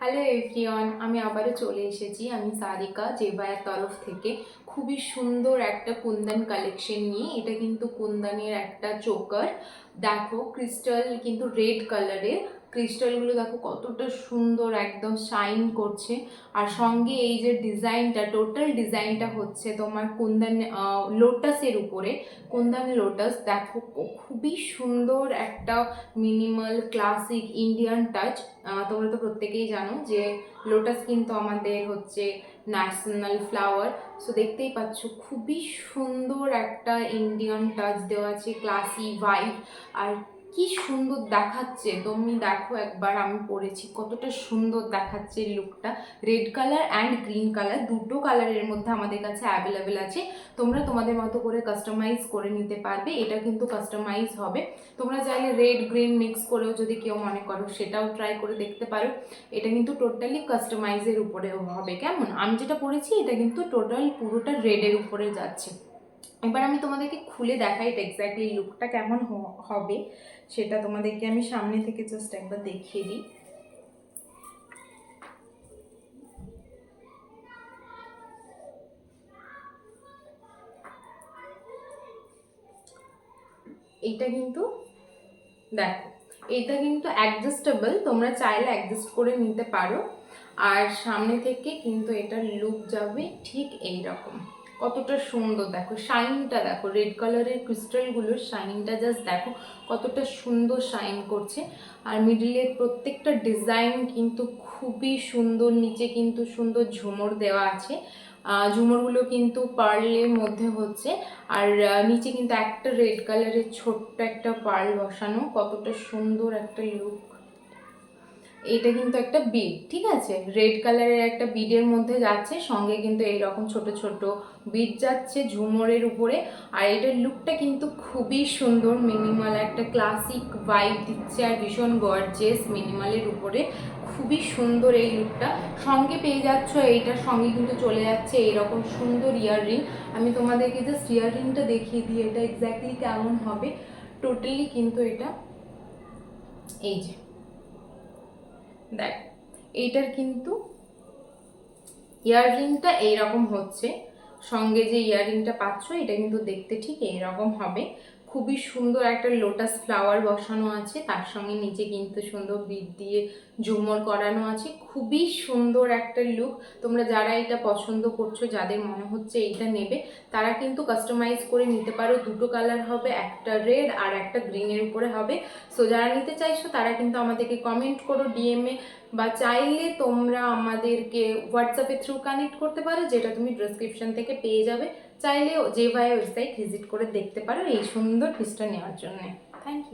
Hello everyone, আমি আবারও চলে এসেছি। আমি সারিকা জেবায়ের তরফ থেকে খুবই সুন্দর একটা কুন্দন কালেকশন নিয়ে। এটা কিন্তু কুন্দনের একটা চোকার। দেখো ক্রিস্টাল কিন্তু রেড কালারের। ক্রিস্টালগুলো দেখো কতটা সুন্দর, একদম শাইন করছে। আর সঙ্গে এই যে ডিজাইনটা, টোটাল ডিজাইনটা হচ্ছে তোমার কুন্দন লোটাসের উপরে। কুন্দন লোটাস দেখো খুবই সুন্দর একটা মিনিমাল ক্লাসিক ইন্ডিয়ান টাচ। তোমরা তো প্রত্যেকেই জানো যে লোটাস কিন্তু আমাদের হচ্ছে ন্যাশনাল ফ্লাওয়ার। সো দেখতেই পাচ্ছ খুবই সুন্দর একটা ইন্ডিয়ান টাচ দেওয়া আছে, ক্লাসি ভাইব। আর কি সুন্দর দেখাচ্ছে, তুমি দেখো একবার, আমি পরেছি কতটা সুন্দর দেখাচ্ছে লুকটা। Red colour and green colour, দুটো কালারের মধ্যে আমাদের কাছে অ্যাভেলেবেল আছে। তোমরা তোমাদের মতো করে কাস্টমাইজ করে নিতে পারবে। এটা কিন্তু কাস্টমাইজ হবে। তোমরা চাইলে রেড গ্রিন মিক্স করেও যদি কেউ মনে করো সেটাও ট্রাই করে দেখতে পারো। এটা কিন্তু টোটালি কাস্টমাইজের উপরেও হবে। কেমন, আমি যেটা পরেছি এটা কিন্তু টোটাল পুরোটা রেডের উপরে যাচ্ছে। এবার আমি তোমাদেরকে খুলে দেখাই এটা এক্স্যাক্টলি লুকটা কেমন হবে, সেটা তোমাদেরকে আমি সামনে থেকে জাস্ট একবার দেখিয়ে দিই। এইটা কিন্তু দেখো, এটা কিন্তু অ্যাডজাস্টেবল, তোমরা চাইলে অ্যাডজাস্ট করে নিতে পারো। আর সামনে থেকে কিন্তু এটার লুক যাবে ঠিক এই রকম। কতটা সুন্দর দেখো, শাইনটা দেখো, রেড কালারের ক্রিস্টালগুলোর শাইনটা জাস্ট দেখো কতটা সুন্দর শাইন করছে। আর মিডিলের প্রত্যেকটা ডিজাইন কিন্তু খুবই সুন্দর। নিচে কিন্তু সুন্দর ঝুমর দেওয়া আছে। ঝুমরগুলো কিন্তু পার্লের মধ্যে হচ্ছে। আর নিচে কিন্তু একটা রেড কালারের ছোট্ট একটা পার্ল বসানো, কতটা সুন্দর একটা লুক। এটা কিন্তু একটা বিড, ঠিক আছে, রেড কালারের একটা বিডের মধ্যে যাচ্ছে, সঙ্গে কিন্তু এইরকম ছোট ছোট বিড যাচ্ছে ঝুমরের উপরে। আর এটার লুকটা কিন্তু খুবই সুন্দর, মিনিমাল একটা ক্লাসিক ভাইব দিচ্ছে আর ভীষণ গর্জিয়াস মিনিমালের উপরে। খুবই সুন্দর এই লুকটা। সঙ্গে পেয়ে যাচ্ছ, এইটার সঙ্গে কিন্তু চলে যাচ্ছে এইরকম সুন্দর ইয়াররিং। আমি তোমাদেরকে জাস্ট ইয়াররিংটা দেখিয়ে দিই এটা এক্স্যাক্টলি কেমন হবে। টোটালি কিন্তু এটা এই যে দেখ, এইটার কিন্তু ইয়াররিংটা এইরকম হচ্ছে। সঙ্গে যে ইয়াররিংটা পাচ্ছ এটা কিন্তু দেখতে ঠিক এইরকম হবে। খুবই সুন্দর একটা লোটাস ফ্লাওয়ার বসানো আছে, তার সঙ্গে নিচে কিন্তু সুন্দর বিট দিয়ে ঝুমর করানো আছে। খুবই সুন্দর একটা লুক। তোমরা যারা এটা পছন্দ করছো, যাদের মনে হচ্ছে এইটা নেবে, তারা কিন্তু কাস্টমাইজ করে নিতে পারো। দুটো কালার হবে, একটা রেড আর একটা গ্রিনের উপরে হবে। সো যারা নিতে চাইছো তারা কিন্তু আমাদেরকে কমেন্ট করো ডিএমএ, বা চাইলে তোমরা আমাদেরকে হোয়াটসঅ্যাপে থ্রু কানেক্ট করতে পারো, যেটা তুমি ডেসক্রিপশন থেকে পেয়ে যাবে। চাইলে জেবাই ওয়েবসাইট ভিজিট করে দেখতে পারো এই সুন্দর পিসটা নেওয়ার জন্য। Thank you.